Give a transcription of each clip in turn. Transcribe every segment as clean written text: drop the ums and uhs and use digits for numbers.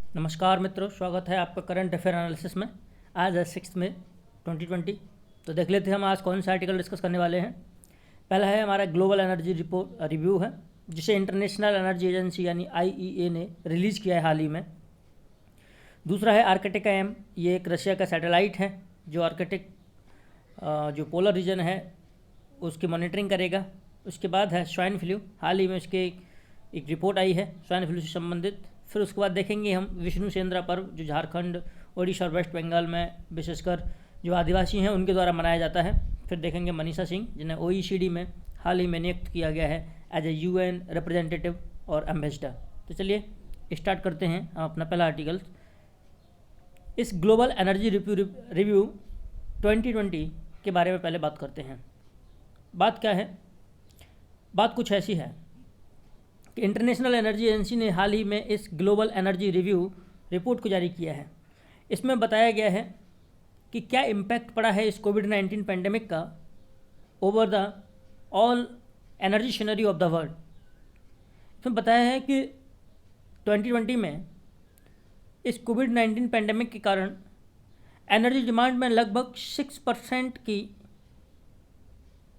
नमस्कार मित्रों, स्वागत है आपका करंट अफेयर एनालिसिस में। आज है 6 मई 2020। तो देख लेते हैं हम आज कौन सा आर्टिकल डिस्कस करने वाले हैं। पहला है हमारा ग्लोबल एनर्जी रिपोर्ट रिव्यू है, जिसे इंटरनेशनल एनर्जी एजेंसी यानी IEA ने रिलीज़ किया है हाल ही में। दूसरा है आर्कटिक एम, ये एक रशिया का सैटेलाइट है जो आर्कटिक जो पोलर रीजन है उसकी मॉनिटरिंग करेगा। उसके बाद है स्वाइन फ्लू, हाल ही में उसके एक रिपोर्ट आई है स्वाइन फ्लू से संबंधित। फिर उसके बाद देखेंगे हम विष्णु सेंद्रा पर्व, जो झारखंड, ओडिशा और वेस्ट बंगाल में विशेषकर जो आदिवासी हैं उनके द्वारा मनाया जाता है। फिर देखेंगे मनीषा सिंह, जिन्हें OECD में हाल ही में नियुक्त किया गया है एज ए UN रिप्रेजेंटेटिव और एम्बेसडर। तो चलिए स्टार्ट करते हैं हम अपना पहला आर्टिकल। इस ग्लोबल एनर्जी रिव्यू 2020 के बारे में पहले बात करते हैं। बात क्या है? बात कुछ ऐसी है कि इंटरनेशनल एनर्जी एजेंसी ने हाल ही में इस ग्लोबल एनर्जी रिव्यू रिपोर्ट को जारी किया है। इसमें बताया गया है कि क्या इम्पैक्ट पड़ा है इस कोविड-19 पेंडेमिक का over the all energy scenario of the world. इसमें बताया है कि 2020 में इस कोविड-19 पेंडेमिक के कारण एनर्जी डिमांड में लगभग 6% की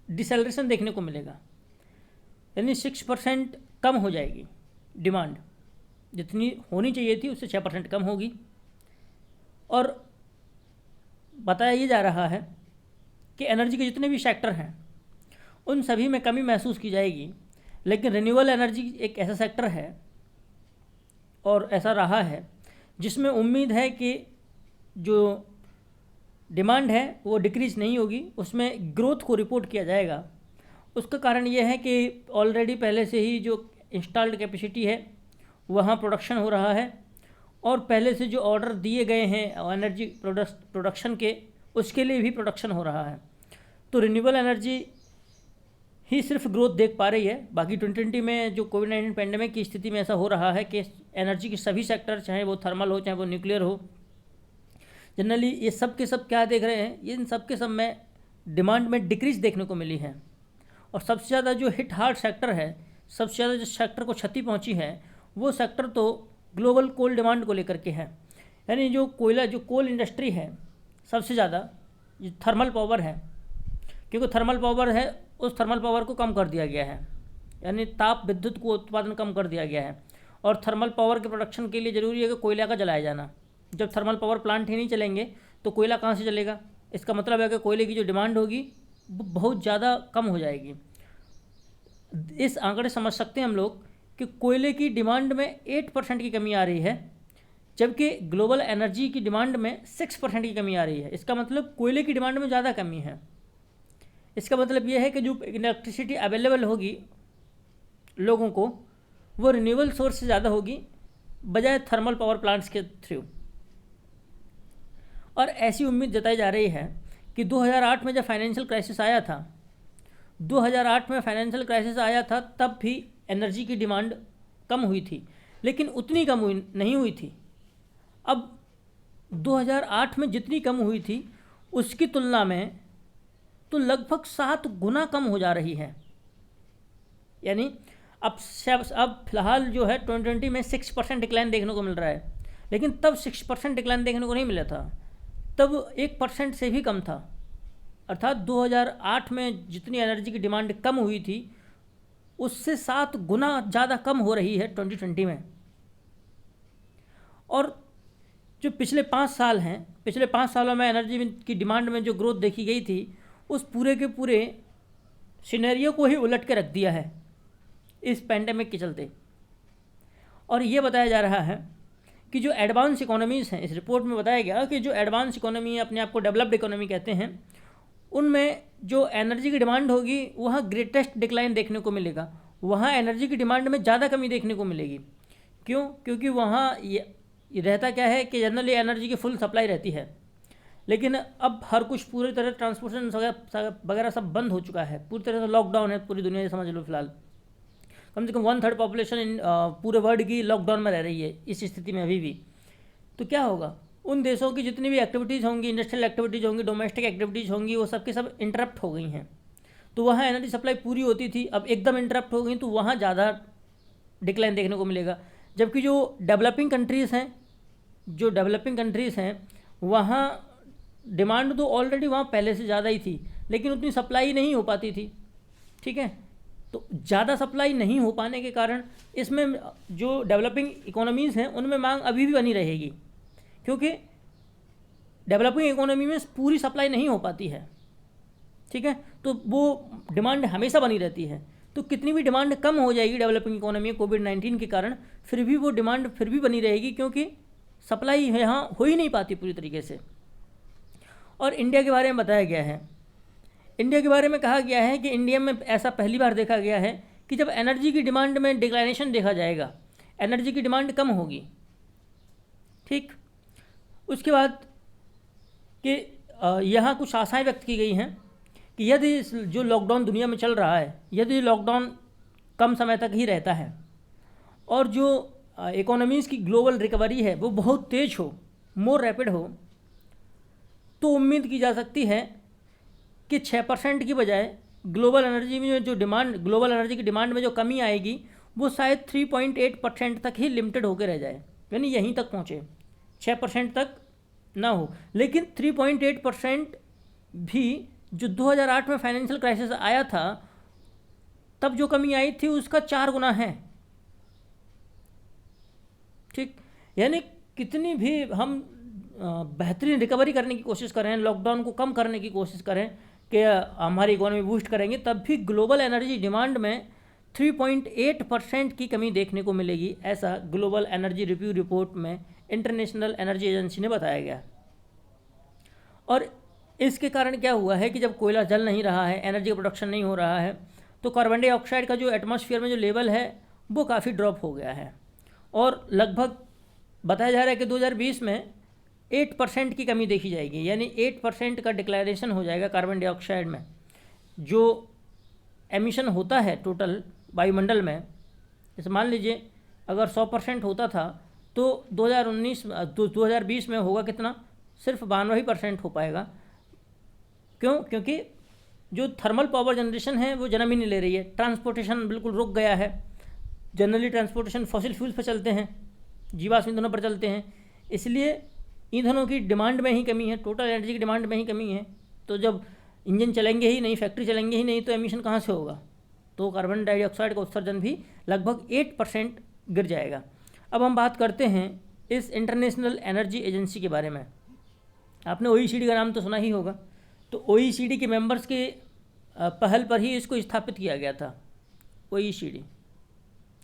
डिसेलरेशन देखने को मिलेगा, यानी 6% कम हो जाएगी डिमांड। जितनी होनी चाहिए थी उससे 6% कम होगी। और बताया ये जा रहा है कि एनर्जी के जितने भी सेक्टर हैं उन सभी में कमी महसूस की जाएगी, लेकिन रिन्यूएबल एनर्जी एक ऐसा सेक्टर है और ऐसा रहा है जिसमें उम्मीद है कि जो डिमांड है वो डिक्रीज नहीं होगी, उसमें ग्रोथ को रिपोर्ट किया जाएगा। उसका कारण ये है कि ऑलरेडी पहले से ही जो इंस्टॉल्ड कैपेसिटी है वहाँ प्रोडक्शन हो रहा है, और पहले से जो ऑर्डर दिए गए हैं एनर्जी प्रोडक्शन के, उसके लिए भी प्रोडक्शन हो रहा है। तो रिन्यूएबल एनर्जी ही सिर्फ ग्रोथ देख पा रही है। बाकी 2020 में जो कोविड-19 पेंडेमिक की स्थिति में ऐसा हो रहा है कि एनर्जी के सभी सेक्टर, चाहे वो थर्मल हो चाहे वो न्यूक्लियर हो, जनरली ये सब के सब क्या देख रहे हैं, ये इन सब के सब में डिमांड में डिक्रीज देखने को मिली है। और सबसे ज़्यादा जो हिट हार्ड सेक्टर है, सबसे ज़्यादा जिस सेक्टर को क्षति पहुंची है, वो सेक्टर तो ग्लोबल कोल डिमांड को लेकर के है। यानी जो कोयला, जो कोल इंडस्ट्री है, सबसे ज़्यादा जो थर्मल पावर है, क्योंकि थर्मल पावर है उस थर्मल पावर को कम कर दिया गया है, यानी ताप विद्युत को उत्पादन कम कर दिया गया है। और थर्मल पावर के प्रोडक्शन के लिए ज़रूरी है कि कोयला का जलाया जाना। जब थर्मल पावर प्लांट ही नहीं चलेंगे तो कोयला कहाँ से चलेगा? इसका मतलब है कि कोयले की जो डिमांड होगी वो बहुत ज़्यादा कम हो जाएगी। इस आंकड़े समझ सकते हैं हम लोग कि कोयले की डिमांड में 8% की कमी आ रही है, जबकि ग्लोबल एनर्जी की डिमांड में 6% की कमी आ रही है। इसका मतलब कोयले की डिमांड में ज़्यादा कमी है। इसका मतलब यह है कि जो इलेक्ट्रिसिटी अवेलेबल होगी लोगों को, वो रिन्यूएबल सोर्स से ज़्यादा होगी बजाय थर्मल पावर प्लांट्स के थ्रू। और ऐसी उम्मीद जताई जा रही है कि 2008 में जब फाइनेंशियल क्राइसिस आया था, 2008 में फाइनेंशियल क्राइसिस आया था, तब भी एनर्जी की डिमांड कम हुई थी, लेकिन उतनी कम नहीं हुई थी। अब 2008 में जितनी कम हुई थी उसकी तुलना में तो लगभग 7 गुना कम हो जा रही है। यानी अब फिलहाल जो है 2020 में 6% डिक्लाइन देखने को मिल रहा है, लेकिन तब 6% डिक्लाइन देखने को नहीं मिला था, तब 1% से भी कम था। अर्थात 2008 में जितनी एनर्जी की डिमांड कम हुई थी उससे 7 गुना ज़्यादा कम हो रही है 2020 में। और जो पिछले 5 साल हैं, पिछले 5 सालों में एनर्जी की डिमांड में जो ग्रोथ देखी गई थी, उस पूरे के पूरे सिनेरियो को ही उलट के रख दिया है इस पेंडेमिक के चलते। और ये बताया जा रहा है कि जो एडवांस इकोनॉमीज़ हैं, इस रिपोर्ट में बताया गया कि जो एडवांस इकोनॉमी है, अपने आप को डेवलप्ड इकोनॉमी कहते हैं, उनमें जो एनर्जी की डिमांड होगी वहाँ ग्रेटेस्ट डिक्लाइन देखने को मिलेगा। वहाँ एनर्जी की डिमांड में ज़्यादा कमी देखने को मिलेगी। क्यों? क्योंकि वहाँ ये रहता क्या है कि जनरली एनर्जी की फुल सप्लाई रहती है, लेकिन अब हर कुछ पूरी तरह ट्रांसपोर्टेशन वगैरह सब बंद हो चुका है, पूरी तरह से लॉकडाउन है पूरी दुनिया, समझ लो। फिलहाल कम से कम 1/3 पॉपुलेशन पूरे वर्ल्ड की लॉकडाउन में रह रही है इस स्थिति में अभी भी। तो क्या होगा? उन देशों की जितनी भी एक्टिविटीज़ होंगी, इंडस्ट्रियल एक्टिविटीज़ होंगी, डोमेस्टिक एक्टिविटीज़ होंगी, वो सब के सब इंटरप्ट हो गई हैं। तो वहाँ एनर्जी सप्लाई पूरी होती थी, अब एकदम इंटरप्ट हो गई, तो वहाँ ज़्यादा डिक्लाइन देखने को मिलेगा। जबकि जो डेवलपिंग कंट्रीज़ हैं जो डेवलपिंग कंट्रीज़ हैं वहाँ डिमांड तो ऑलरेडी वहाँ पहले से ज़्यादा ही थी, लेकिन उतनी सप्लाई नहीं हो पाती थी। ठीक है, तो ज़्यादा सप्लाई नहीं हो पाने के कारण इसमें जो डेवलपिंग इकोनॉमीज़ हैं उनमें मांग अभी भी बनी रहेगी, क्योंकि डेवलपिंग इकोनॉमी में पूरी सप्लाई नहीं हो पाती है। ठीक है, तो वो डिमांड हमेशा बनी रहती है। तो कितनी भी डिमांड कम हो जाएगी डेवलपिंग इकोनॉमी कोविड-19 के कारण, फिर भी वो डिमांड फिर भी बनी रहेगी, क्योंकि सप्लाई यहाँ हो ही नहीं पाती पूरी तरीके से। और इंडिया के बारे में बताया गया है, इंडिया के बारे में कहा गया है कि इंडिया में ऐसा पहली बार देखा गया है कि जब एनर्जी की डिमांड में डिक्लाइनेशन देखा जाएगा, एनर्जी की डिमांड कम होगी। ठीक, उसके बाद कि यहाँ कुछ आशाएं व्यक्त की गई हैं कि यदि जो लॉकडाउन दुनिया में चल रहा है, यदि लॉकडाउन कम समय तक ही रहता है और जो इकोनॉमीज़ की ग्लोबल रिकवरी है वो बहुत तेज़ हो, मोर रैपिड हो, तो उम्मीद की जा सकती है कि 6% की बजाय ग्लोबल एनर्जी में जो डिमांड, ग्लोबल एनर्जी की डिमांड में जो कमी आएगी वो शायद 3.8% तक ही लिमिटेड होकर रह जाए, यानी यहीं तक पहुँचे, 6% तक ना हो। लेकिन 3.8% भी जो 2008 में फाइनेंशियल क्राइसिस आया था तब जो कमी आई थी उसका 4 गुना है। ठीक, यानी कितनी भी हम बेहतरीन रिकवरी करने की कोशिश कर रहे हैं, लॉकडाउन को कम करने की कोशिश करें कि हमारी इकोनॉमी बूस्ट करेंगे, तब भी ग्लोबल एनर्जी डिमांड में 3.8% की कमी देखने को मिलेगी, ऐसा ग्लोबल एनर्जी रिव्यू रिपोर्ट में इंटरनेशनल एनर्जी एजेंसी ने बताया गया। और इसके कारण क्या हुआ है कि जब कोयला जल नहीं रहा है, एनर्जी प्रोडक्शन नहीं हो रहा है, तो कार्बन डाइऑक्साइड का जो एटमॉस्फेयर में जो लेवल है वो काफ़ी ड्रॉप हो गया है। और लगभग बताया जा रहा है कि 2020 में 8% की कमी देखी जाएगी, यानी 8% का डिक्लेरेशन हो जाएगा कार्बन डाइऑक्साइड में। जो एमिशन होता है टोटल वायुमंडल में, जैसे मान लीजिए अगर 100% होता था तो 2020 में होगा कितना, सिर्फ 92% हो पाएगा। क्यों? क्योंकि जो थर्मल पावर जनरेशन है वो जन्म ही नहीं ले रही है, ट्रांसपोर्टेशन बिल्कुल रुक गया है। जनरली ट्रांसपोर्टेशन फॉसिल फ्यूल्स पर चलते हैं, जीवाश्म ईंधनों पर चलते हैं, इसलिए ईंधनों की डिमांड में ही कमी है, टोटल एनर्जी की डिमांड में ही कमी है। तो जब इंजन चलेंगे ही नहीं, फैक्ट्री चलेंगे ही नहीं, तो एमिशन कहाँ से होगा? तो कार्बन डाइऑक्साइड का उत्सर्जन भी लगभग 8% गिर जाएगा। अब हम बात करते हैं इस इंटरनेशनल एनर्जी एजेंसी के बारे में। आपने OECD का नाम तो सुना ही होगा। तो OECD के मेंबर्स के पहल पर ही इसको स्थापित किया गया था, OECD।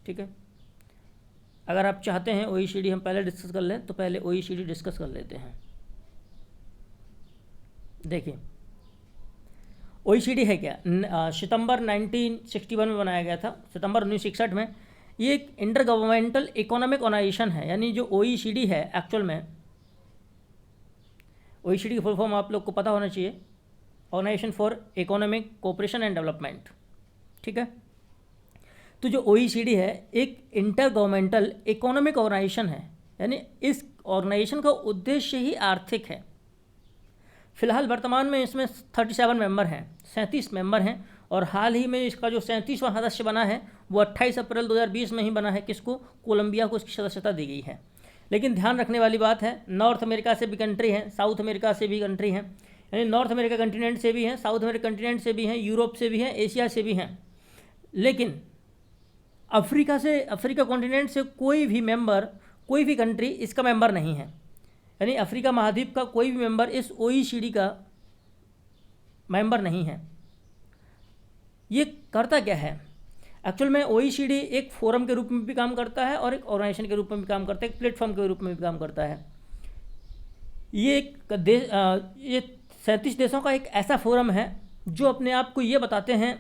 ठीक है, अगर आप चाहते हैं OECD हम पहले डिस्कस कर लें तो पहले OECD डिस्कस कर लेते हैं। देखिए OECD है क्या, सितंबर 1961 में बनाया गया था, सितंबर 1961 में। ये एक इंटर गवर्नमेंटल इकोनॉमिक ऑर्गेनाइजेशन है, यानी जो OECD है एक्चुअल में, OECD की फुल फॉर्म आप लोग को पता होना चाहिए, Organisation for Economic Cooperation and Development. ठीक है, तो जो OECD है एक इंटर गवर्नमेंटल इकोनॉमिक ऑर्गेनाइजेशन है, यानी इस ऑर्गेनाइजेशन का उद्देश्य ही आर्थिक है। फिलहाल वर्तमान में इसमें 37 मेंबर हैं, 37 मेंबर हैं, और हाल ही में इसका जो 37वां सदस्य बना है वो 28 अप्रैल 2020 में ही बना है। किसको? कोलंबिया को इसकी सदस्यता दी गई है। लेकिन ध्यान रखने वाली बात है, नॉर्थ अमेरिका से भी कंट्री हैं, साउथ अमेरिका से भी कंट्री हैं, यानी नॉर्थ अमेरिका कंटिनेंट से भी हैं, साउथ अमेरिका कंटिनेंट से भी हैं, यूरोप से भी हैं, एशिया से भी हैं। लेकिन अफ्रीका कॉन्टिनेंट से कोई भी मेंबर, कोई भी कंट्री इसका मेंबर नहीं है, यानी अफ्रीका महाद्वीप का कोई भी मेंबर इस OECD का मेंबर नहीं है। ये करता क्या है? एक्चुअल में OECD एक फोरम के रूप में भी काम करता है और एक ऑर्गेनाइजेशन के रूप में भी काम करता है, एक प्लेटफॉर्म के रूप में भी काम करता है। ये ये 37 देशों का एक ऐसा फोरम है जो अपने आप को ये बताते हैं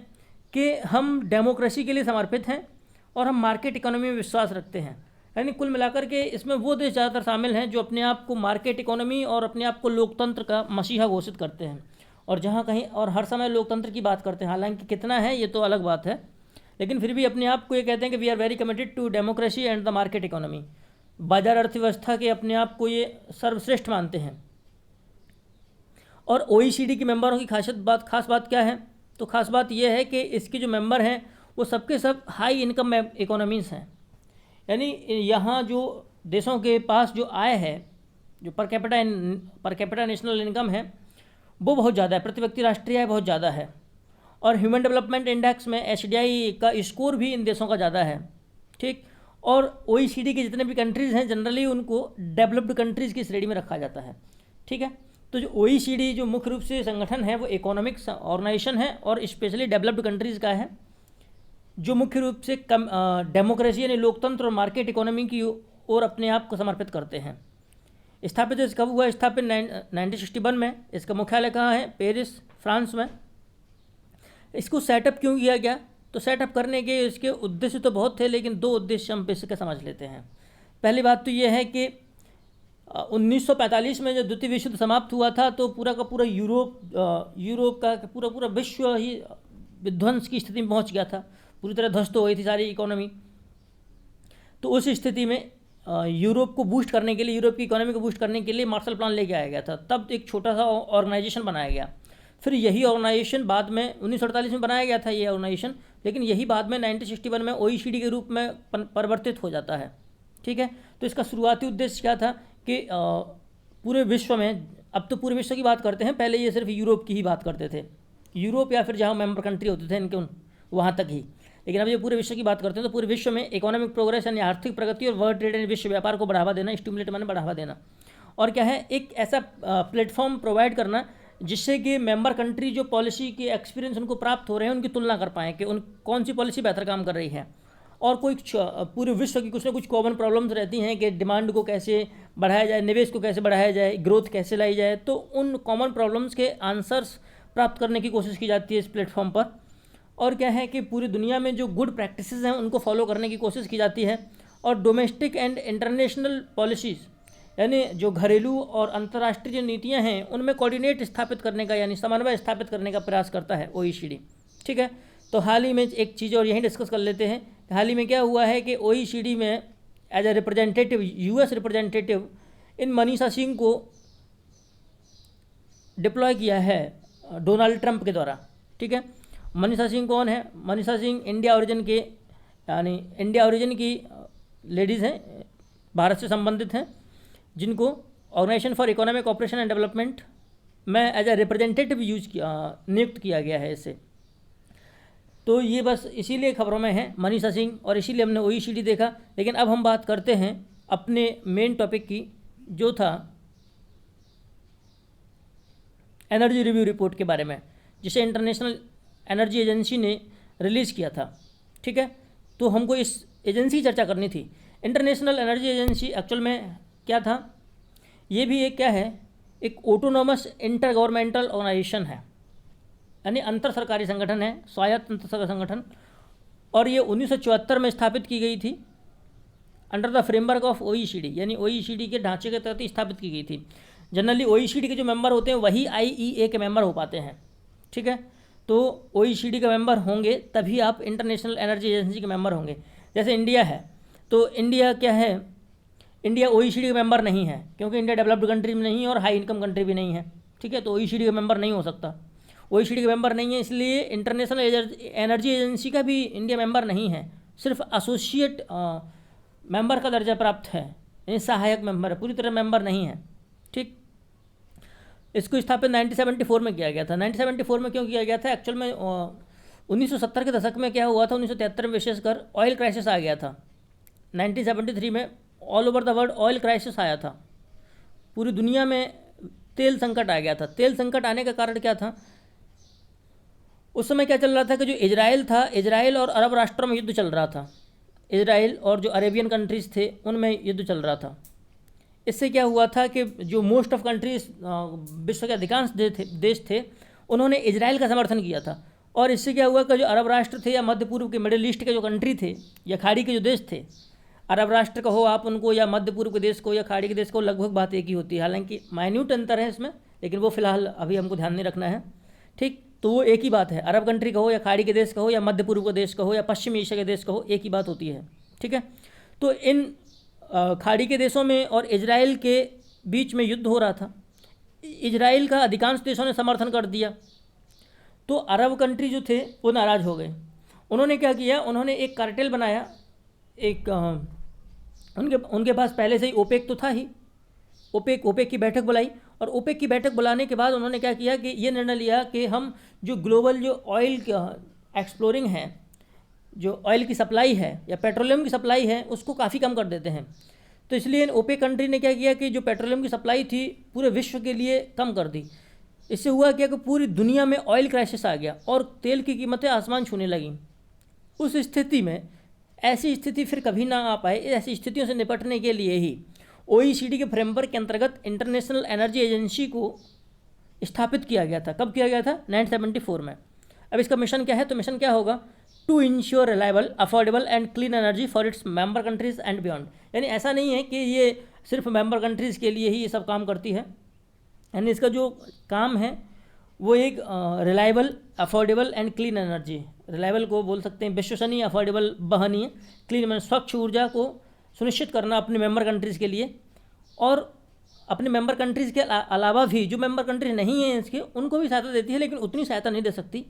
कि हम डेमोक्रेसी के लिए समर्पित हैं और हम मार्केट इकोनॉमी में विश्वास रखते हैं। यानी कुल मिलाकर के इसमें वो देश ज़्यादातर शामिल हैं जो अपने आप को मार्केट इकोनॉमी और अपने आप को लोकतंत्र का मसीहा घोषित करते हैं, और जहाँ कहीं और हर समय लोकतंत्र की बात करते हैं। हालांकि कितना है ये तो अलग बात है, लेकिन फिर भी अपने आप को ये कहते हैं कि we are very committed to democracy and the market economy. बाजार अर्थव्यवस्था के अपने आप को ये सर्वश्रेष्ठ मानते हैं। और OECD के मेंबरों की खास बात क्या है? तो खास बात यह है कि इसके जो मेंबर हैं वो सबके सब हाई इनकम इकोनॉमीज़ हैं, यानी यहाँ जो देशों के पास जो आय है जो पर कैपिटा नेशनल इनकम है वो बहुत ज़्यादा है, प्रति व्यक्ति राष्ट्रीय आय बहुत ज़्यादा है। और ह्यूमन डेवलपमेंट इंडेक्स में HDI का स्कोर भी इन देशों का ज़्यादा है, ठीक। और OECD के जितने भी कंट्रीज़ हैं जनरली उनको डेवलप्ड कंट्रीज़ की श्रेणी में रखा जाता है, ठीक है। तो जो OECD जो मुख्य रूप से संगठन है वो इकोनॉमिक ऑर्गेनाइजेशन है और स्पेशली डेवलप्ड कंट्रीज़ का है, जो मुख्य रूप से डेमोक्रेसी यानी लोकतंत्र और मार्केट इकोनॉमी की ओर अपने आप को समर्पित करते हैं। स्थापित कब हुआ? स्थापित 1961 में। इसका मुख्यालय कहाँ है? पेरिस, फ्रांस में। इसको सेटअप क्यों किया गया? तो सेटअप करने के इसके उद्देश्य तो बहुत थे, लेकिन 2 उद्देश्य हम बेसिक समझ लेते हैं। पहली बात तो ये है कि 1945 में जब द्वितीय विश्व युद्ध समाप्त हुआ था तो पूरा का पूरा यूरोप का पूरा विश्व ही विध्वंस की स्थिति में पहुंच गया था, पूरी तरह ध्वस्त हो गई थी सारी इकोनॉमी। तो उस स्थिति में यूरोप को बूस्ट करने के लिए, यूरोप की इकोनॉमी को बूस्ट करने के लिए मार्शल प्लान लेके आया गया था। तब एक छोटा सा ऑर्गेनाइजेशन बनाया गया। फिर यही ऑर्गेनाइजेशन बाद में 1948 में बनाया गया था ये ऑर्गेनाइजेशन, लेकिन यही बाद में 1961 में OECD के रूप में परिवर्तित हो जाता है, ठीक है। तो इसका शुरुआती उद्देश्य क्या था कि पूरे विश्व में, अब तो पूरे विश्व की बात करते हैं, पहले ये सिर्फ यूरोप की ही बात करते थे, यूरोप या फिर जहाँ मेंबर कंट्री होते थे इनके वहाँ तक ही। लेकिन अब ये पूरे विश्व की बात करते हैं तो पूरे विश्व में इकोनॉमिक प्रोग्रेस यानी आर्थिक प्रगति और वर्ल्ड ट्रेड यानी विश्व व्यापार को बढ़ावा देना, स्टिमुलेट माने बढ़ावा देना। और क्या है, एक ऐसा प्लेटफॉर्म प्रोवाइड करना जिससे कि मेंबर कंट्री जो पॉलिसी के एक्सपीरियंस उनको प्राप्त हो रहे हैं उनकी तुलना कर पाएँ कि उन कौन सी पॉलिसी बेहतर काम कर रही है। और कोई पूरे विश्व की कुछ ना कुछ कॉमन प्रॉब्लम्स रहती हैं कि डिमांड को कैसे बढ़ाया जाए, निवेश को कैसे बढ़ाया जाए, ग्रोथ कैसे लाई जाए। तो उन कॉमन प्रॉब्लम्स के आंसर्स प्राप्त करने की कोशिश की जाती है इस प्लेटफॉर्म पर। और क्या है कि पूरी दुनिया में जो गुड प्रैक्टिसेस हैं उनको फॉलो करने की कोशिश की जाती है। और डोमेस्टिक एंड इंटरनेशनल पॉलिसीज़ यानी जो घरेलू और अंतर्राष्ट्रीय जो नीतियां हैं उनमें कोऑर्डिनेट स्थापित करने का यानी समन्वय स्थापित करने का प्रयास करता है OECD, ठीक है। तो हाल ही में एक चीज़ और यहीं डिस्कस कर लेते हैं। हाल ही में क्या हुआ है कि OECD में as a representative, US representative इन मनीषा सिंह को डिप्लॉय किया है डोनाल्ड ट्रंप के द्वारा, ठीक है। मनीषा सिंह कौन है? मनीषा सिंह इंडिया ओरिजिन के यानी इंडिया ओरिजिन की लेडीज़ हैं, भारत से संबंधित हैं, जिनको Organisation for Economic Cooperation and Development में एज ए रिप्रेजेंटेटिव नियुक्त किया गया है इसे। तो ये बस इसीलिए खबरों में है मनीषा सिंह, और इसीलिए हमने OECD देखा। लेकिन अब हम बात करते हैं अपने मेन टॉपिक की, जो था एनर्जी रिव्यू रिपोर्ट के बारे में, जिसे इंटरनेशनल एनर्जी एजेंसी ने रिलीज़ किया था, ठीक है। तो हमको इस एजेंसी की चर्चा करनी थी। इंटरनेशनल एनर्जी एजेंसी एक्चुअल में क्या था? ये भी एक क्या है, एक ऑटोनोमस इंटर गवर्नमेंटल ऑर्गेनाइजेशन है, यानी अंतर सरकारी संगठन है, स्वायत्त अंतर सरकारी संगठन। और ये 1974 में स्थापित की गई थी under the framework of OECD, यानी OECD के ढांचे के तहत स्थापित की गई थी। जनरली OECD के जो मेंबर होते हैं वही IEA के मेंबर हो पाते हैं, ठीक है। तो OECD के मेंबर होंगे तभी आप इंटरनेशनल एनर्जी एजेंसी के मेंबर होंगे। जैसे इंडिया है, तो इंडिया क्या है, इंडिया OECD का मेंबर नहीं है, क्योंकि इंडिया डेवलप्ड कंट्री में नहीं है और हाई इनकम कंट्री भी नहीं है, ठीक है। तो OECD का मेंबर नहीं हो सकता, OECD का मेंबर नहीं है, इसलिए इंटरनेशनल एनर्जी एजेंसी का भी इंडिया मेंबर नहीं है, सिर्फ एसोसिएट मेंबर का दर्जा प्राप्त है, यानी सहायक मेंबर है, पूरी तरह मेंबर नहीं है, ठीक। इसको स्थापित 1974 में किया गया था। 1974 में क्यों किया गया था? एक्चुअल में 1970 के दशक में क्या हुआ था, 1973 में विशेषकर ऑयल क्राइसिस आ गया था। 1973 में all over the world oil crisis आया था, पूरी दुनिया में तेल संकट आ गया था। तेल संकट आने का कारण क्या था? उस समय क्या चल रहा था कि जो इजराइल था, इजराइल और अरब राष्ट्रों में युद्ध चल रहा था। इजराइल और जो अरेबियन कंट्रीज़ थे उनमें युद्ध चल रहा था। इससे क्या हुआ था कि जो मोस्ट ऑफ कंट्रीज, विश्व के अधिकांश देश थे, उन्होंने इजराइल का समर्थन किया था। और इससे क्या हुआ कि जो अरब राष्ट्र थे या मध्य पूर्व के, मिडिल ईस्ट के जो कंट्री थे या खाड़ी के जो देश थे, अरब राष्ट्र कहो आप उनको या मध्य पूर्व के देश को या खाड़ी के देश को, लगभग बात एक ही होती है, हालांकि माइन्यूट अंतर है इसमें, लेकिन वो फिलहाल अभी हमको ध्यान नहीं रखना है, ठीक। तो वो एक ही बात है, अरब कंट्री कहो या खाड़ी के देश कहो या मध्य पूर्व के देश कहो या पश्चिमी एशिया के देश कहो, एक ही बात होती है, ठीक है। तो इन खाड़ी के देशों में और इजराइल के बीच में युद्ध हो रहा था। इजराइल का अधिकांश देशों ने समर्थन कर दिया, तो अरब कंट्री जो थे वो नाराज़ हो गए। उन्होंने क्या किया, उन्होंने एक कार्टेल बनाया। एक उनके पास पहले से ही ओपेक तो था ही, ओपेक की बैठक बुलाई, और ओपेक की बैठक बुलाने के बाद उन्होंने क्या किया कि ये निर्णय लिया कि हम जो ग्लोबल जो ऑयल एक्सप्लोरिंग है, जो ऑयल की सप्लाई है या पेट्रोलियम की सप्लाई है, उसको काफ़ी कम कर देते हैं। तो इसलिए ओपेक कंट्री ने क्या किया कि जो पेट्रोलियम की सप्लाई थी पूरे विश्व के लिए कम कर दी। इससे हुआ क्या कि पूरी दुनिया में ऑयल क्राइसिस आ गया और तेल की कीमतें आसमान छूने लगीं। उस स्थिति में, ऐसी स्थिति फिर कभी ना आ पाए, ऐसी स्थितियों से निपटने के लिए ही OECD के फ्रेमवर्क के अंतर्गत इंटरनेशनल एनर्जी एजेंसी को स्थापित किया गया था। कब किया गया था? 1974 में। अब इसका मिशन क्या है? तो मिशन क्या होगा? To ensure reliable, affordable and clean energy for its member countries and beyond. यानी ऐसा नहीं है कि ये सिर्फ मेंबर कंट्रीज़ के लिए ही ये सब काम करती है, यानी इसका जो काम है वो एक reliable, affordable and clean energy, reliable को बोल सकते हैं विश्वसनीय, अफोर्डेबल वहनीय, क्लीन में स्वच्छ ऊर्जा को सुनिश्चित करना अपने मेंबर कंट्रीज़ के लिए, और अपने मेंबर कंट्रीज़ के अलावा भी जो मेंबर कंट्रीज नहीं हैं इसके, उनको भी सहायता देती है, लेकिन उतनी सहायता नहीं दे सकती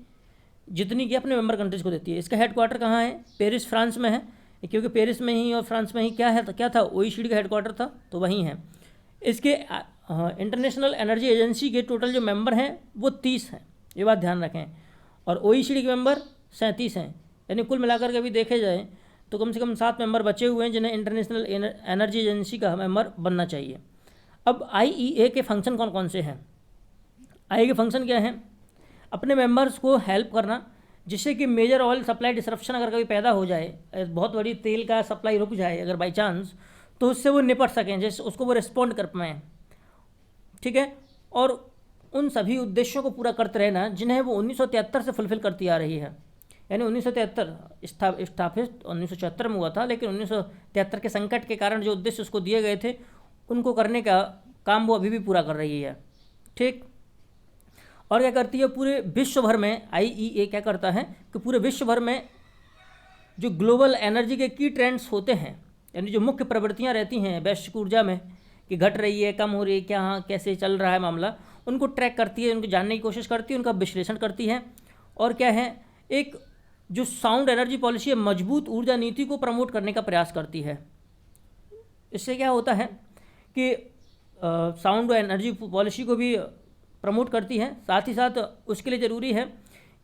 जितनी कि अपने मेंबर कंट्रीज़ को देती है। इसका हेडक्वार्टर कहाँ है? पेरिस, फ्रांस में है, क्योंकि पेरिस में ही और फ्रांस में ही क्या था? OECD का हेडक्वार्टर था, तो वहीं है। इसके इंटरनेशनल एनर्जी एजेंसी के टोटल जो मेंबर हैं वो 30 हैं, ये बात ध्यान रखें, और OECD के मेंबर 37 हैं। यानी कुल मिलाकर के भी देखे जाए तो कम से कम 7 मेंबर बचे हुए हैं जिन्हें इंटरनेशनल एनर्जी एजेंसी का मेंबर बनना चाहिए। अब IEA के फंक्शन कौन कौन से हैं? IEA के फंक्शन क्या हैं? अपने मेंबर्स को हेल्प करना, जिससे कि मेजर ऑयल सप्लाई डिसरप्शन अगर कभी पैदा हो जाए, बहुत बड़ी तेल का सप्लाई रुक जाए अगर बाई चांस, तो उससे वो निपट सकें, जैसे उसको वो रिस्पॉन्ड कर पाएँ, ठीक है। और उन सभी उद्देश्यों को पूरा करते रहना जिन्हें वो 1973 से फुलफिल करती आ रही है। यानी 1973 स्थापित 1974 में हुआ था, लेकिन 1973 के संकट के कारण जो उद्देश्य उसको दिए गए थे उनको करने का काम वो अभी भी पूरा कर रही है, ठीक। और क्या करती है? पूरे विश्व भर में IEA क्या करता है कि पूरे विश्व भर में जो ग्लोबल एनर्जी के की ट्रेंड्स होते हैं, यानी जो मुख्य प्रवृत्तियाँ रहती हैं वैश्विक ऊर्जा में कि घट रही है, कम हो रही है, क्या कैसे चल रहा है मामला, उनको ट्रैक करती है, उनको जानने की कोशिश करती है, उनका विश्लेषण करती है, और क्या है, एक जो साउंड एनर्जी पॉलिसी है, मजबूत ऊर्जा नीति को प्रमोट करने का प्रयास करती है। इससे क्या होता है कि साउंड एनर्जी पॉलिसी को भी प्रमोट करती है, साथ ही साथ उसके लिए ज़रूरी है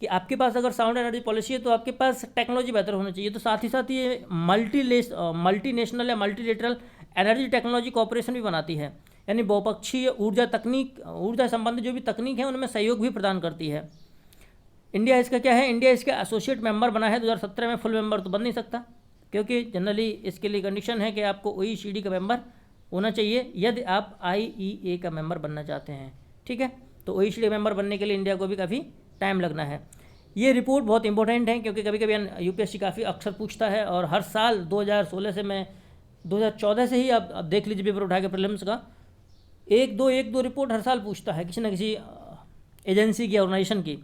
कि आपके पास अगर साउंड एनर्जी पॉलिसी है तो आपके पास टेक्नोलॉजी बेहतर होनी चाहिए। तो साथ ही साथ ये मल्टीनेशनल या मल्टीलेटरल एनर्जी टेक्नोलॉजी कॉर्पोरेशन भी बनाती है, यानी बहुपक्षीय ऊर्जा संबंधी जो भी तकनीक है उनमें सहयोग भी प्रदान करती है। इंडिया इसका क्या है? इंडिया इसका एसोसिएट मेंबर बना है 2017 में। फुल मेंबर तो बन नहीं सकता, क्योंकि जनरली इसके लिए कंडीशन है कि आपको OECD का मेंबर होना चाहिए यदि आप IEA का मेंबर बनना चाहते हैं, ठीक है। तो OECD मेंबर बनने के लिए इंडिया को भी काफ़ी टाइम लगना है। ये रिपोर्ट बहुत इंपॉर्टेंट है, क्योंकि कभी कभी UPSC काफ़ी अक्सर पूछता है, और हर साल 2016 से मैं 2014 से ही आप देख लीजिए पेपर उठा के प्रीलिम्स का, एक दो रिपोर्ट हर साल पूछता है किसी न किसी एजेंसी की, ऑर्गेनाइजेशन की।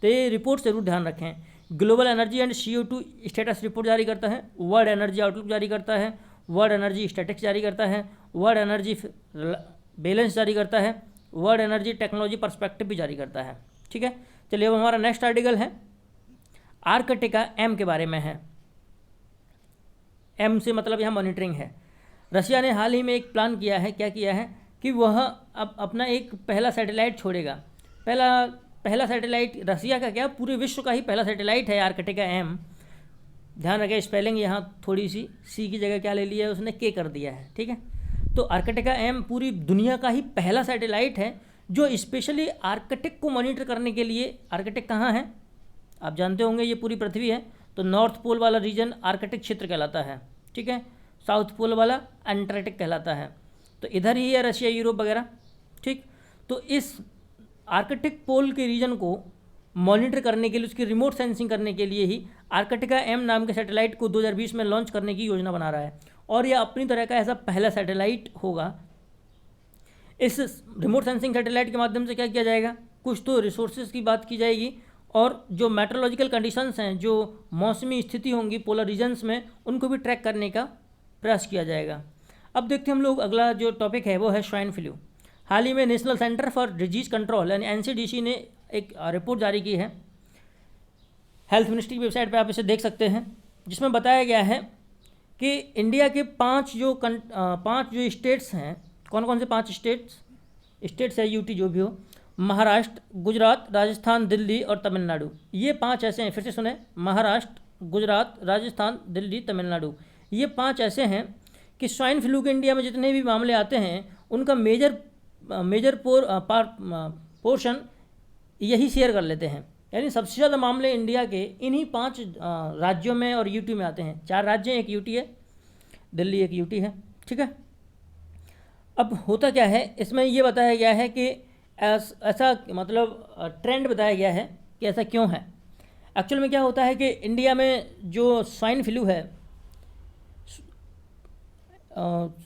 तो ये रिपोर्ट ज़रूर ध्यान रखें। Global energy and CO2 status report जारी करता है, वर्ल्ड एनर्जी आउटलुक जारी करता है, वर्ल्ड एनर्जी स्टैटिक्स जारी करता है, वर्ल्ड एनर्जी बैलेंस जारी करता है, वर्ल्ड एनर्जी टेक्नोलॉजी पर्सपेक्टिव भी जारी करता है, ठीक है। चलिए अब हमारा नेक्स्ट आर्टिकल है आर्कटिका M के बारे में है। M से मतलब यहाँ मॉनिटरिंग है। रशिया ने हाल ही में एक प्लान किया है, क्या किया है कि वह अब अपना एक पहला सैटेलाइट छोड़ेगा। पहला सैटेलाइट रशिया का क्या, पूरे विश्व का ही पहला सैटेलाइट है आर्कटिका M। ध्यान रखें स्पेलिंग यहाँ थोड़ी सी C की जगह क्या ले लिया है उसने, K कर दिया है, ठीक है। तो आर्कटिका M पूरी दुनिया का ही पहला सैटेलाइट है जो स्पेशली आर्कटिक को मॉनिटर करने के लिए। आर्कटिक कहाँ है आप जानते होंगे, ये पूरी पृथ्वी है, तो नॉर्थ पोल वाला रीजन आर्कटिक क्षेत्र कहलाता है, ठीक है। साउथ पोल वाला अंटार्कटिक कहलाता है, तो इधर ही है रशिया, यूरोप वगैरह, ठीक। तो इस आर्कटिक पोल के रीजन को मॉनिटर करने के लिए, उसकी रिमोट सेंसिंग करने के लिए ही आर्कटिका M नाम के सैटेलाइट को 2020 में लॉन्च करने की योजना बना रहा है, और यह अपनी तरह का ऐसा पहला सैटेलाइट होगा। इस रिमोट सेंसिंग सैटेलाइट के माध्यम से क्या किया जाएगा, कुछ तो रिसोर्सेज की बात की जाएगी, और जो मेट्रोलॉजिकल कंडीशंस हैं, जो मौसमी स्थिति होंगी पोलर रीजन्स में, उनको भी ट्रैक करने का प्रयास किया जाएगा। अब देखते हैं हम लोग, अगला जो टॉपिक है वो है स्वाइन फ्लू। हाल ही में national centre for disease control यानी NCDC ने एक रिपोर्ट जारी की है, हेल्थ मिनिस्ट्री की वेबसाइट पर आप इसे देख सकते हैं, जिसमें बताया गया है कि इंडिया के 5 जो स्टेट्स हैं, कौन कौन से 5 स्टेट्स है, यूटी जो भी हो, महाराष्ट्र, गुजरात, राजस्थान, दिल्ली और तमिलनाडु। ये 5 ऐसे हैं, फिर से सुने, महाराष्ट्र, गुजरात, राजस्थान, दिल्ली, तमिलनाडु। ये 5 ऐसे हैं कि स्वाइन फ्लू के इंडिया में जितने भी मामले आते हैं उनका मेजर पोर्शन यही शेयर कर लेते हैं। यानी सबसे ज़्यादा मामले इंडिया के इन्हीं 5 राज्यों में और यूटी में आते हैं। 4 राज्य हैं, एक यूटी है, दिल्ली एक यूटी है, ठीक है। अब होता क्या है, इसमें ये बताया गया है कि ऐसा मतलब ट्रेंड बताया गया है कि ऐसा क्यों है। एक्चुअल में क्या होता है कि इंडिया में जो स्वाइन फ्लू है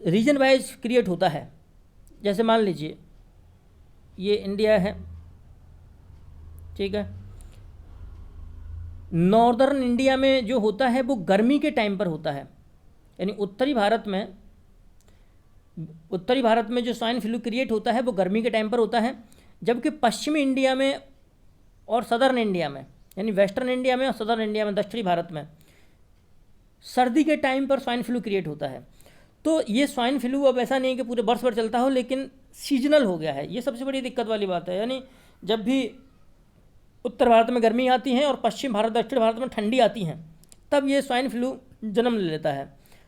रीजन वाइज क्रिएट होता है। जैसे मान लीजिए ये इंडिया है, ठीक है। नॉर्दर्न इंडिया में जो होता है वो गर्मी के टाइम पर होता है, यानी उत्तरी भारत में जो स्वाइन फ्लू क्रिएट होता है वो गर्मी के टाइम पर होता है, जबकि पश्चिमी इंडिया में और सदर्न इंडिया में, यानी वेस्टर्न इंडिया में और सदर्न इंडिया में, दक्षिणी भारत में सर्दी के टाइम पर स्वाइन फ्लू क्रिएट होता है। तो ये स्वाइन फ्लू अब ऐसा नहीं है कि पूरे वर्ष भर चलता हो, लेकिन सीजनल हो गया है। ये सबसे बड़ी दिक्कत वाली बात है। यानी जब भी उत्तर भारत में गर्मी आती है और पश्चिम भारत, दक्षिण भारत में ठंडी आती हैं, तब ये स्वाइन फ्लू जन्म ले लेता है।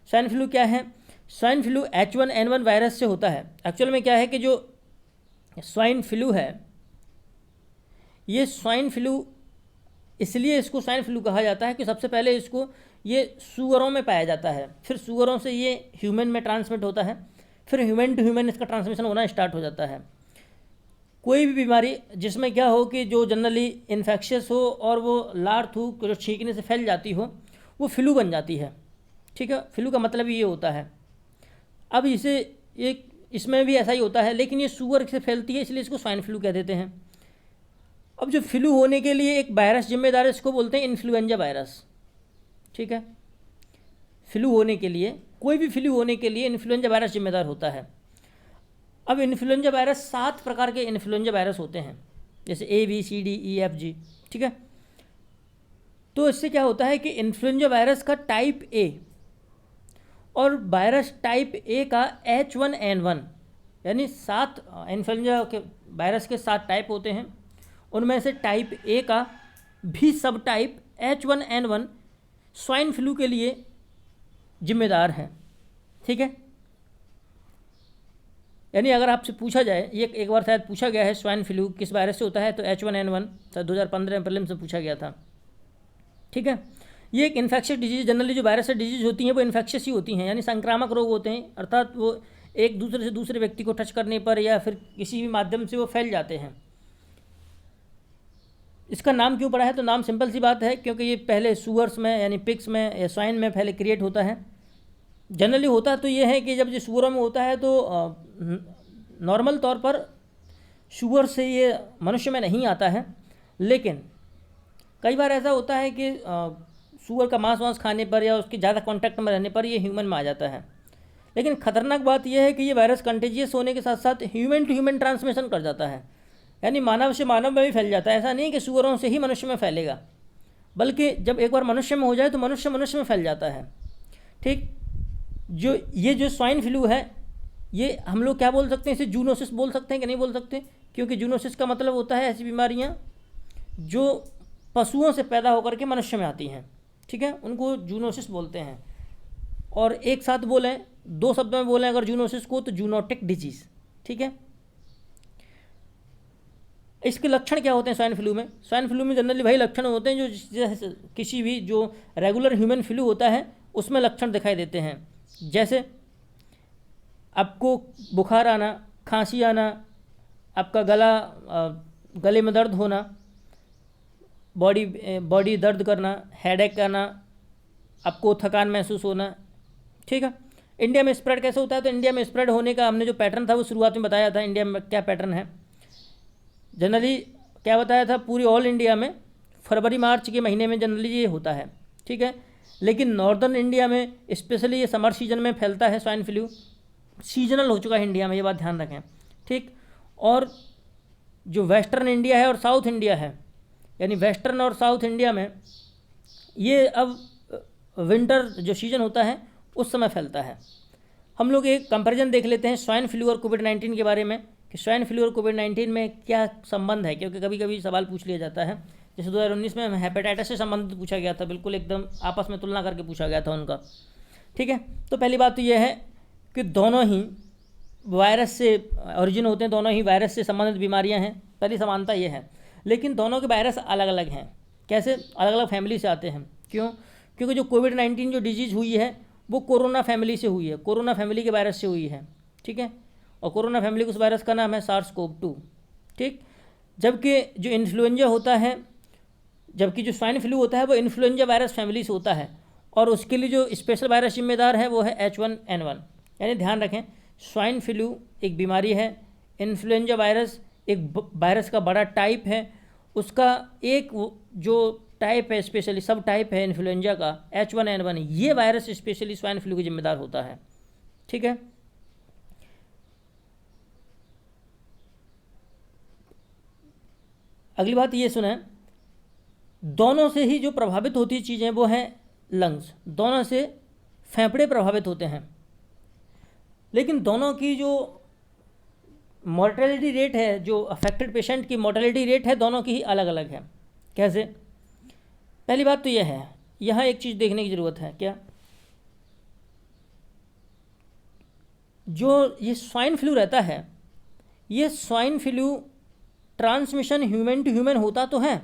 स्वाइन फ्लू क्या है? स्वाइन फ्लू H1N1 वायरस से होता है। एक्चुअल में क्या है कि जो स्वाइन फ्लू है, ये स्वाइन फ्लू इसलिए इसको स्वाइन फ्लू कहा जाता है कि सबसे पहले इसको ये सूअरों में पाया जाता है, फिर सूअरों से ये ह्यूमन में ट्रांसमिट होता है, फिर ह्यूमन टू ह्यूमन इसका ट्रांसमिशन होना स्टार्ट हो जाता है। कोई भी बीमारी जिसमें क्या हो कि जो जनरली इन्फेक्शियस हो और वो लार थू जो छींकने से फैल जाती हो, वो फ्लू बन जाती है, ठीक है। फ्लू का मतलब ये होता है। अब इसमें भी ऐसा ही होता है, लेकिन ये सूअर से फैलती है, इसलिए इसको स्वाइन फ्लू कह देते हैं। अब जो फ्लू होने के लिए एक वायरस जिम्मेदार है, इसको बोलते हैं इन्फ्लुएंजा वायरस, ठीक है। फ्लू होने के लिए, कोई भी फ्लू होने के लिए इन्फ्लुएंजा वायरस जिम्मेदार होता है। अब इन्फ्लुएंजा वायरस 7 प्रकार के इन्फ्लुएंजा वायरस होते हैं, जैसे ABCDEFG, ठीक है। तो इससे क्या होता है कि इन्फ्लुएंजा वायरस का टाइप A और वायरस टाइप A का H1N1, यानी 7 इन्फ्लुएंजा के वायरस के 7 टाइप होते हैं। उनमें से टाइप A का भी सब टाइप H1N1 स्वाइन फ्लू के लिए जिम्मेदार है, ठीक है। यानी अगर आपसे पूछा जाए, ये एक बार शायद पूछा गया है स्वाइन फ्लू किस वायरस से होता है, तो H1N1 शायद 2015 में प्रीलिम्स में पूछा गया था, ठीक है। ये एक इन्फेक्शियस डिजीज, जनरली जो वायरस से डिजीज होती हैं वो इन्फेक्शियस ही होती हैं, यानी संक्रामक रोग होते हैं, अर्थात वो एक दूसरे से दूसरे व्यक्ति को टच करने पर या फिर किसी भी माध्यम से वो फैल जाते हैं। इसका नाम क्यों पड़ा है? तो नाम सिंपल सी बात है, क्योंकि ये पहले सूअर्स में यानी पिग्स में या स्वाइन में पहले क्रिएट होता है। जनरली होता तो ये है कि जब ये सूअरों में होता है तो नॉर्मल तौर पर सूअर से ये मनुष्य में नहीं आता है, लेकिन कई बार ऐसा होता है कि सूअर का मांस खाने पर या उसके ज़्यादा कांटेक्ट में रहने पर ये ह्यूमन में आ जाता है। लेकिन ख़तरनाक बात यह है कि ये वायरस कंटेजियस होने के साथ साथ ह्यूमन टू ह्यूमन ट्रांसमिशन कर जाता है, यानी मानव से मानव में भी फैल जाता है। ऐसा नहीं कि सूअरों से ही मनुष्य में फैलेगा, बल्कि जब एक बार मनुष्य में हो जाए तो मनुष्य में फैल जाता है, ठीक। जो स्वाइन फ्लू है, ये हम लोग क्या बोल सकते हैं, इसे जूनोसिस बोल सकते हैं कि नहीं बोल सकते? क्योंकि जूनोसिस का मतलब होता है ऐसी बीमारियां जो पशुओं से पैदा होकर के मनुष्य में आती हैं, ठीक है, उनको जूनोसिस बोलते हैं। और एक साथ बोलें, 2 शब्दों में बोलें अगर जूनोसिस को, तो जूनोटिक डिजीज़, ठीक है। इसके लक्षण क्या होते हैं स्वाइन फ्लू में? स्वाइन फ्लू में जनरली वही लक्षण होते हैं जो जैसे किसी भी जो रेगुलर ह्यूमन फ्लू होता है उसमें लक्षण दिखाई देते हैं। जैसे आपको बुखार आना, खांसी आना, आपका गले में दर्द होना, बॉडी दर्द करना, हेडेक आना, आपको थकान महसूस होना, ठीक है। इंडिया में स्प्रेड कैसे होता है? तो इंडिया में स्प्रेड होने का हमने जो पैटर्न था वो शुरुआत में बताया था। इंडिया में क्या पैटर्न है, जनरली क्या बताया था, पूरी ऑल इंडिया में फरवरी मार्च के महीने में जनरली ये होता है, ठीक है। लेकिन नॉर्दर्न इंडिया में स्पेशली ये समर सीजन में फैलता है स्वाइन फ्लू, सीजनल हो चुका है इंडिया में, ये बात ध्यान रखें, ठीक। और जो वेस्टर्न इंडिया है और साउथ इंडिया है, यानी वेस्टर्न और साउथ इंडिया में ये अब विंटर जो सीजन होता है उस समय फैलता है। हम लोग एक कंपैरिजन देख लेते हैं स्वाइन फ्लू और कोविड-19 के बारे में कि स्वाइन फ्लू और कोविड-19 में क्या संबंध है, क्योंकि कभी कभी सवाल पूछ लिया जाता है। जैसे 2019 में हेपेटाइटिस से संबंधित पूछा गया था, बिल्कुल एकदम आपस में तुलना करके पूछा गया था उनका। ठीक है, तो पहली बात तो यह है कि दोनों ही वायरस से ओरिजिन होते हैं, दोनों ही वायरस से संबंधित बीमारियां हैं, पहली समानता ये है। लेकिन दोनों के वायरस अलग अलग हैं। कैसे? अलग अलग फैमिली से आते हैं। क्यों? क्योंकि जो कोविड-19 जो डिजीज़ हुई है वो कोरोना फैमिली से हुई है, कोरोना फैमिली के वायरस से हुई है। ठीक है, और कोरोना फैमिली के उस वायरस का नाम है SARS-CoV-2। ठीक, जबकि जो इन्फ्लुएंजा होता है, जबकि जो स्वाइन फ्लू होता है वो इन्फ्लुएंजा वायरस फैमिली से होता है, और उसके लिए जो स्पेशल वायरस जिम्मेदार है वो है H1N1। यानी ध्यान रखें, स्वाइन फ्लू एक बीमारी है, इन्फ्लुएंजा वायरस एक वायरस का बड़ा टाइप है, उसका एक जो टाइप है, स्पेशली सब टाइप है इन्फ्लुएंजा का H1N1, ये वायरस स्पेशली स्वाइन फ्लू के जिम्मेदार होता है। ठीक है, अगली बात ये सुना, दोनों से ही जो प्रभावित होती चीज़ें वो हैं लंग्स, दोनों से फेफड़े प्रभावित होते हैं। लेकिन दोनों की जो मोर्टेलिटी रेट है, जो अफेक्टेड पेशेंट की मोर्टेलिटी रेट है, दोनों की ही अलग अलग है। कैसे? पहली बात तो यह है, यहाँ एक चीज़ देखने की ज़रूरत है। क्या? जो ये स्वाइन फ्लू रहता है, ये swine flu transmission human to human होता तो है,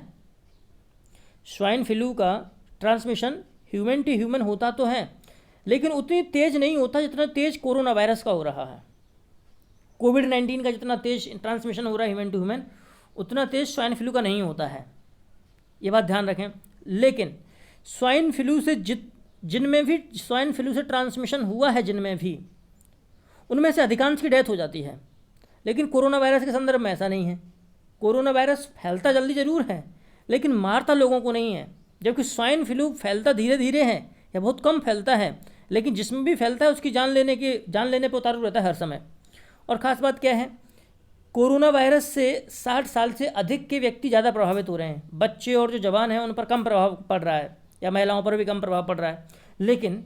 स्वाइन फ्लू का ट्रांसमिशन ह्यूमन टू ह्यूमन होता तो है, लेकिन उतनी तेज़ नहीं होता जितना तेज़ कोरोना वायरस का हो रहा है। कोविड-19 का जितना तेज़ ट्रांसमिशन हो रहा है ह्यूमन टू ह्यूमन, उतना तेज़ स्वाइन फ्लू का नहीं होता है, ये बात ध्यान रखें। लेकिन स्वाइन फ्लू से जिनमें भी स्वाइन फ्लू से ट्रांसमिशन हुआ है, जिनमें भी, उनमें से अधिकांश की डेथ हो जाती है। लेकिन कोरोना वायरस के संदर्भ में ऐसा नहीं है। कोरोना वायरस फैलता जल्दी ज़रूर है, लेकिन मारता लोगों को नहीं है, जबकि स्वाइन फ्लू फैलता धीरे धीरे है या बहुत कम फैलता है, लेकिन जिसमें भी फैलता है उसकी जान लेने पर उतारू रहता है हर समय। और ख़ास बात क्या है, कोरोना वायरस से 60 साल से अधिक के व्यक्ति ज़्यादा प्रभावित हो रहे हैं। बच्चे और जो जवान हैं उन पर कम प्रभाव पड़ रहा है, या महिलाओं पर भी कम प्रभाव पड़ रहा है। लेकिन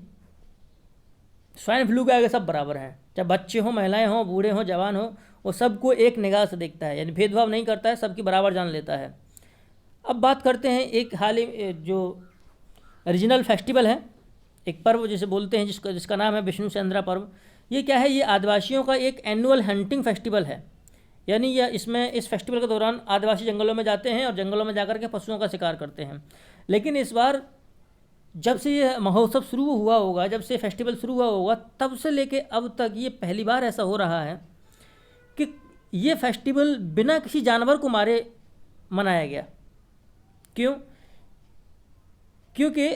स्वाइन फ्लू के आगे सब बराबर हैं, चाहे बच्चे हों, महिलाएं हों, बूढ़े हों, जवान हों, वो सबको एक निगाह से देखता है, यानी भेदभाव नहीं करता है, सबकी बराबर जान लेता है। अब बात करते हैं एक हाल ही जो रीजनल फेस्टिवल है, एक पर्व जिसे बोलते हैं, जिसका नाम है विष्णु चंद्रा पर्व। ये क्या है? ये आदिवासियों का एक एनुअल हंटिंग फेस्टिवल है। यानी यह इस फेस्टिवल के दौरान आदिवासी जंगलों में जाते हैं और जंगलों में जाकर के पशुओं का शिकार करते हैं। लेकिन इस बार जब से ये महोत्सव शुरू हुआ होगा, जब से फेस्टिवल शुरू हुआ होगा, तब से लेके अब तक ये पहली बार ऐसा हो रहा है कि ये फेस्टिवल बिना किसी जानवर को मारे मनाया गया। क्यों? क्योंकि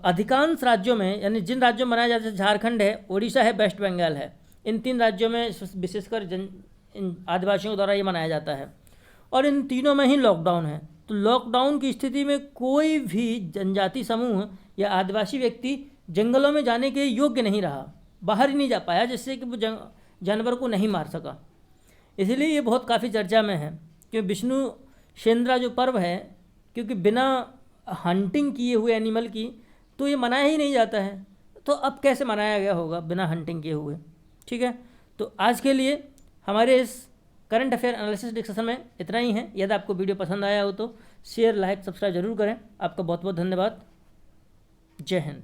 अधिकांश राज्यों में, यानी जिन राज्यों में मनाया जाता है, झारखंड है, उड़ीसा है, वेस्ट बंगाल है, इन 3 राज्यों में विशेषकर इन आदिवासियों द्वारा ये मनाया जाता है, और इन तीनों में ही लॉकडाउन है। तो लॉकडाउन की स्थिति में कोई भी जनजाति समूह या आदिवासी व्यक्ति जंगलों में जाने के योग्य नहीं रहा, बाहर ही नहीं जा पाया, जिससे कि वो जानवर को नहीं मार सका। इसलिए ये बहुत काफ़ी चर्चा में है कि विष्णु चंद्रा जो पर्व है, क्योंकि बिना हंटिंग किए हुए एनिमल की तो ये मनाया ही नहीं जाता है, तो अब कैसे मनाया गया होगा बिना हंटिंग किए हुए। ठीक है, तो आज के लिए हमारे इस करंट अफेयर एनालिसिस डिस्कशन में इतना ही है। यदि आपको वीडियो पसंद आया हो तो शेयर, लाइक, सब्सक्राइब जरूर करें। आपका बहुत बहुत धन्यवाद। जय हिंद।